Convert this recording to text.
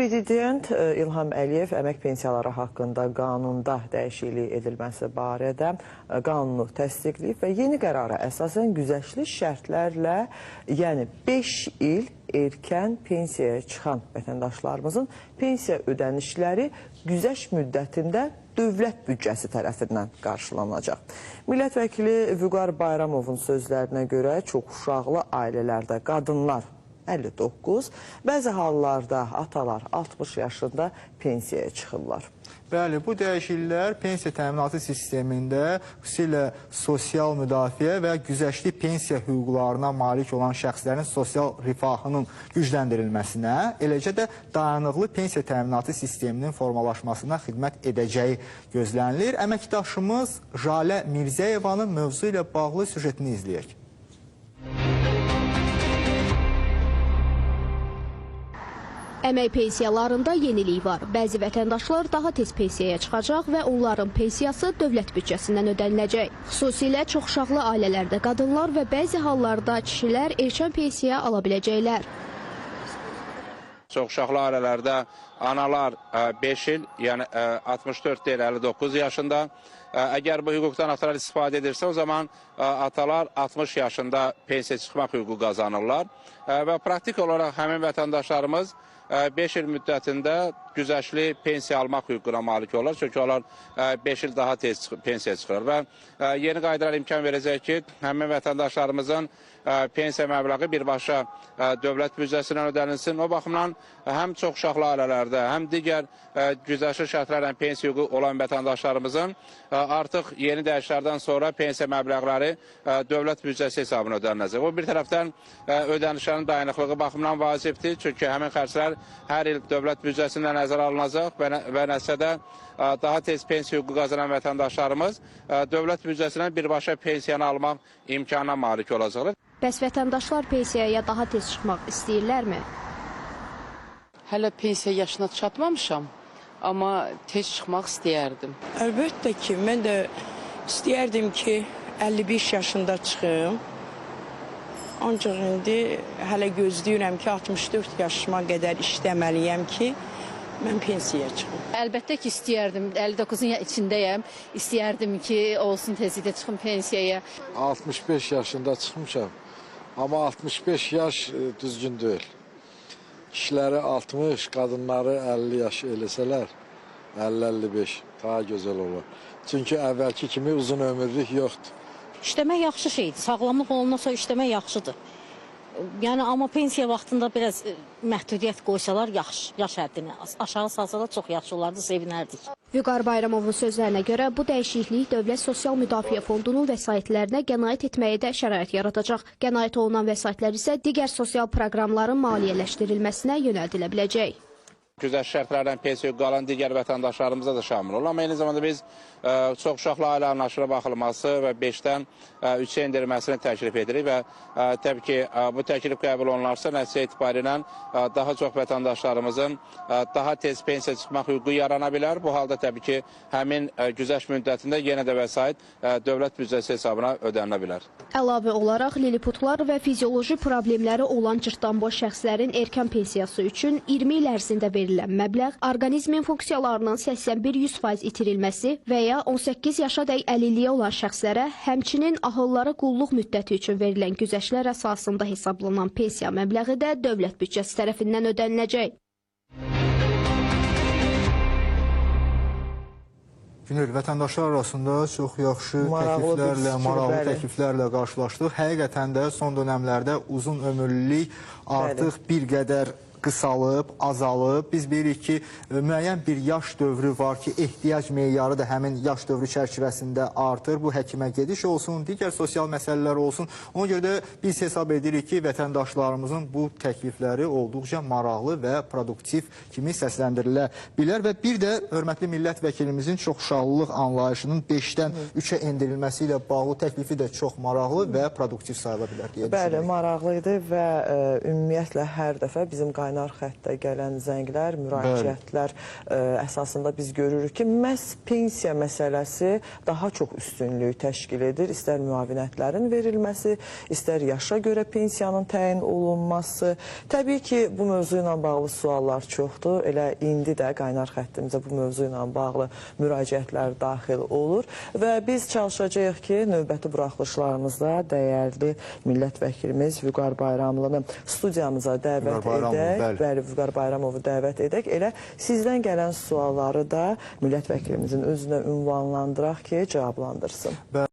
Prezident İlham Əliyev əmək pensiyaları haqqında qanunda dəyişiklik edilməsi barədə qanunu təsdiqləyib və yeni qərara əsasən güzəştli şərtlərlə, yəni 5 il erkən pensiyaya çıxan vətəndaşlarımızın pensiya ödənişləri güzəşt müddətində dövlət büdcəsi tərəfindən qarşılanacaq. Millət vəkili Vüqar Bayramovun sözlərinə görə çoxuşaqlı ailələrdə qadınlar 59, bəzi hallarda atalar 60 yaşında pensiyaya çıxırlar. Bəli, bu dəyişikliklər pensiya təminatı sistemində xüsusilə sosial müdafiə və güzəştli pensiya hüquqlarına malik olan şəxslərin sosial rifahının gücləndirilməsinə, eləcə də dayanıqlı pensiya təminatı sisteminin formalaşmasına xidmət edəcəyi gözlənilir. Əməkdaşımız Jalə Mirzəyevanın mövzu ilə bağlı süjetini izləyək. Əmək pensiyalarında yenilik var. Bəzi vətəndaşlar daha tez pensiyaya çıxacaq və onların pensiyası dövlət büdcəsindən ödəniləcək. Xüsusilə çoxuşaqlı ailələrdə qadınlar və bəzi hallarda kişilər erkən pensiya ala biləcəklər. Çoxuşaqlı ailələrdə analar 5 il, yəni 64 deyil 59 yaşında. Əgər bu hüquqdan atalar istifadə edirsə, o zaman atalar 60 yaşında pensiya çıxmaq hüququ qazanırlar. Və praktik olaraq həmin vətəndaşlarımız 5 il müddətində güzəştli pensiya almaq hüququna malik olurlar. Çünki onlar 5 il daha tez pensiyaya çıxır və yeni qaydalar imkan verəcək ki, həmin vətəndaşlarımızın pensiya məbləği birbaşa dövlət büdcəsindən ödənilsin. O baxımdan həm çoxuşaqlı ailələrdə, həm digər güzəştli şərtlərlə pensiya hüququ olan vətəndaşlarımızın artıq yeni dəyişikliklərdən sonra pensiya məbləğləri dövlət büdcəsi hesabına ödəniləcək. O bir tərəfdən ödənişlərin dayanıqlığı baxımından vacibdir. Çünki həmin xərclər hər il dövlət büdcəsindən nəzərə alınacaq və nəticədə daha tez pensiya hüququ qazanan vətəndaşlarımız dövlət büdcəsindən birbaşa pensiyanı almaq imkanına malik olacaqlar. Bəs vətəndaşlar pensiyaya daha tez çıxmaq istəyirlərmi? Hələ pensiya yaşına çatmamışam, amma tez çıxmaq istəyərdim. Əlbəttə ki, mən də istəyərdim ki, 55 yaşında çıxım. Ancaq indi hələ gözləyirəm ki, 64 yaşıma qədər işləməliyəm ki, mən pensiyaya çıxım. Əlbəttə ki, istəyərdim. 59-un içindəyəm. İstəyərdim ki, olsun tezliklə çıxım pensiyaya. 65 yaşında çıxmışam. Amma 65 yaş düzgün deyil. Kişiləri 60, qadınları 50 yaş eləsələr, 50-55 daha gözəl olur. Çünki əvvəlki kimi uzun ömürlük yoxdur. İşləmək yaxşı şeydir. Sağlamlıq olundan sonra işləmək yaxşıdır. Yəni, amma pensiya vaxtında biraz məhdudiyyət qoysalar yaxşı, yaş həddini aşağı salsalar çox yaxşı olardı, sevinərdik. Vüqar Bayramovun sözlərinə görə bu dəyişiklik Dövlət Sosial Müdafiə Fondunun vəsaitlərinə qənaət etməyə də şərait yaradacaq. Qənaət olunan vəsaitlər isə digər sosial proqramların maliyyələşdirilməsinə yönəldilə biləcək. Güzəştli şərtlərlə pensiya hüququ alan digər vətəndaşlarımıza da şamil olur. Amma eyni zamanda biz çoxuşaqlı ailə anlayışına baxılması və 5-dən 3-ə endirilməsini təklif edirik və təbii ki, bu təklif qəbul olunarsa nəticə etibarilə daha çox vətəndaşlarımızın daha tez pensiya çıxmaq hüququ yarana bilər. Bu halda təbii ki, həmin güzəşt müddətində yenə də vəsait dövlət büdcəsi hesabına ödənilə bilər. Əlavə olaraq liliputlar və fizioloji problemləri olan cırtdanboş şəxslərin erkən pensiyası üçün 20 il ərzində verilən məbləğ, orqanizmin funksiyalarının 81-100% itirilməsi və ya 18 yaşa dək əlilliyi olan şəxslərə, həmçinin ahılları qulluq müddəti üçün verilən güzəştlər əsasında hesablanan pensiya məbləği də dövlət büdcəsi tərəfindən ödəniləcək. Günel, vətəndaşlar arasında çox yaxşı təkliflərlə, maraqlı təkliflərlə qarşılaşdıq. Həqiqətən də son dönəmlərdə uzun ömürlülük artıq bir qədər qısalıb, azalıb. Biz bilirik ki, müəyyən bir yaş dövrü var ki, ehtiyac meyarı da həmin yaş dövrü çərçivəsində artır. Bu həkimə gediş olsun, digər sosial məsələlər olsun. Ona görə də biz hesab edirik ki, vətəndaşlarımızın bu təklifləri olduqca maraqlı və produktiv kimi səsləndirilə bilər. Və bir də hörmətli millət vəkilimizin çoxuşaqlılıq anlayışının 5-dən 3-ə endirilməsi ilə bağlı təklifi də çox maraqlı və produktiv sayıla bilər deyə düşünürük. Bəli, maraqlı idi və ümumiyyətlə hər dəfə bizim qaynaq qaynar xəttə gələn zənglər, müraciətlər əsasında biz görürük ki, məhz pensiya məsələsi daha çox üstünlük təşkil edir. İstər müavinətlərin verilməsi, istər yaşa görə pensiyanın təyin olunması. Təbii ki, bu mövzu ilə bağlı suallar çoxdur. Elə indi də qaynar xəttimizə bu mövzu ilə bağlı müraciətlər daxil olur və biz çalışacağıq ki, növbəti buraxılışlarımızda dəyərli millət vəkilimiz Vüqar Bayramlını studiyamıza dəvət edək. Bəli, Vüqar Bayramovu dəvət edək. Elə sizdən gələn sualları da millət vəkilimizin özünə ünvanlandıraq ki, cavablandırsın.